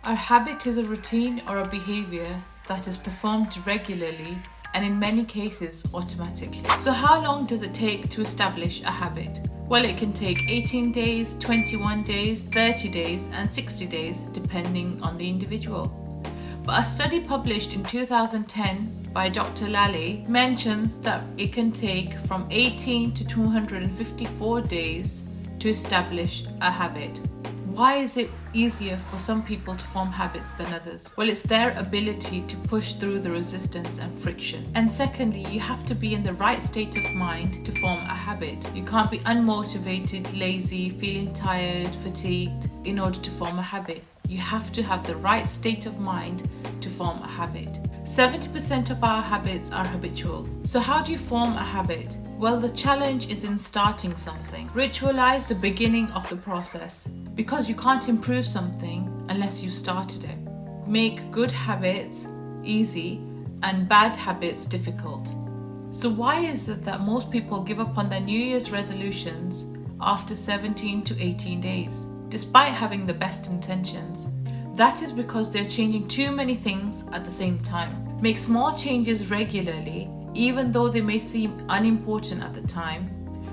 A habit is a routine or a behavior that is performed regularly and in many cases automatically. So how long does it take to establish a habit? Well, it can take 18 days, 21 days, 30 days and 60 days depending on the individual. But a study published in 2010 by Dr. Lally mentions that it can take from 18 to 254 days to establish a habit. Why is it easier for some people to form habits than others? Well, it's their ability to push through the resistance and friction. And secondly, you have to be in the right state of mind to form a habit. You can't be unmotivated, lazy, feeling tired, fatigued in order to form a habit. You have to have the right state of mind to form a habit. 70% of our habits are habitual. So how do you form a habit? Well, the challenge is in starting something. Ritualize the beginning of the process, because you can't improve something unless you started it. Make good habits easy and bad habits difficult. So why is it that most people give up on their New Year's resolutions after 17 to 18 days, despite having the best intentions? That is because they're changing too many things at the same time. Make small changes regularly, even though they may seem unimportant at the time,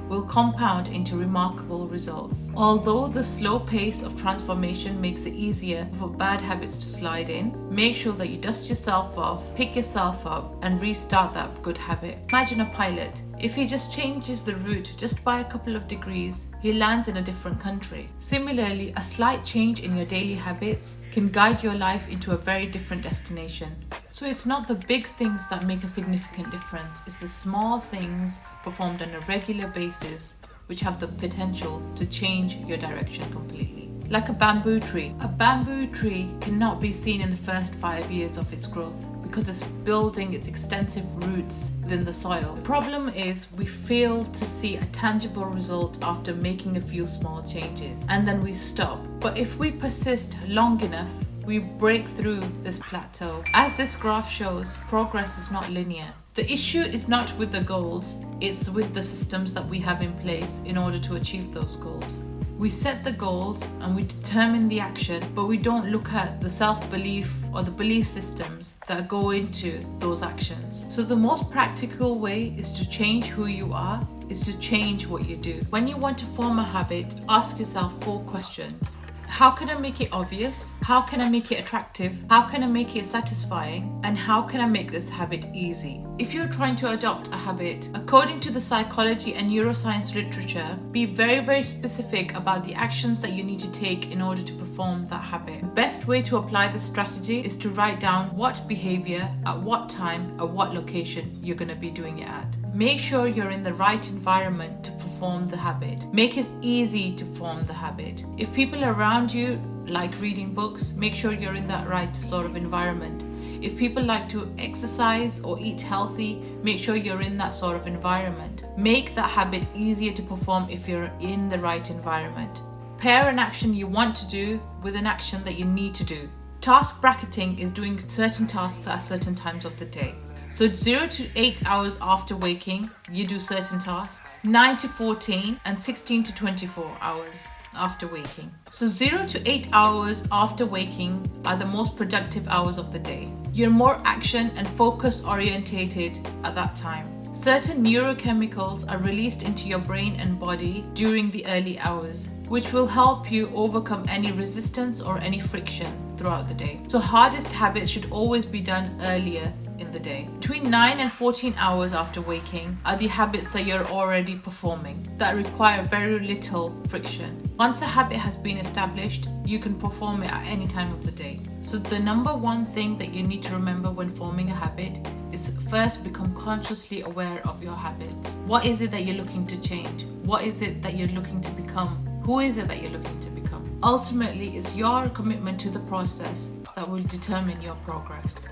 will compound into remarkable results. Although the slow pace of transformation makes it easier for bad habits to slide in, make sure that you dust yourself off, pick yourself up, and restart that good habit. Imagine a pilot. If he just changes the route just by a couple of degrees, he lands in a different country. Similarly, a slight change in your daily habits can guide your life into a very different destination. So it's not the big things that make a significant difference, it's the small things performed on a regular basis which have the potential to change your direction completely. Like a bamboo tree. A bamboo tree cannot be seen in the first 5 years of its growth because it's building its extensive roots within the soil. The problem is we fail to see a tangible result after making a few small changes, and then we stop. But if we persist long enough, we break through this plateau. As this graph shows, progress is not linear. The issue is not with the goals, it's with the systems that we have in place in order to achieve those goals. We set the goals and we determine the action, but we don't look at the self-belief or the belief systems that go into those actions. So the most practical way is to change who you are, is to change what you do. When you want to form a habit, ask yourself 4 questions. How can I make it obvious? How can I make it attractive? How can I make it satisfying? And how can I make this habit easy? If you're trying to adopt a habit, according to the psychology and neuroscience literature, be very specific about the actions that you need to take in order to perform that habit. The best way to apply this strategy is to write down what behavior, at what time, at what location you're going to be doing it at. Make sure you're in the right environment to perform the habit. Make it easy to form the habit. If people around you like reading books, make sure you're in that right sort of environment. If people like to exercise or eat healthy, make sure you're in that sort of environment. Make that habit easier to perform if you're in the right environment. Pair an action you want to do with an action that you need to do. Task bracketing is doing certain tasks at certain times of the day. So 0 to 8 hours after waking, you do certain tasks. 9 to 14 and 16 to 24 hours after waking. So 0 to 8 hours after waking are the most productive hours of the day. You're more action and focus orientated at that time. Certain neurochemicals are released into your brain and body during the early hours, which will help you overcome any resistance or any friction throughout the day. So hardest habits should always be done earlier in the day. Between 9 and 14 hours after waking are the habits that you're already performing that require very little friction. Once a habit has been established, you can perform it at any time of the day. So the number one thing that you need to remember when forming a habit is first become consciously aware of your habits. What is it that you're looking to change? What is it that you're looking to become? Who is it that you're looking to become? Ultimately, it's your commitment to the process that will determine your progress.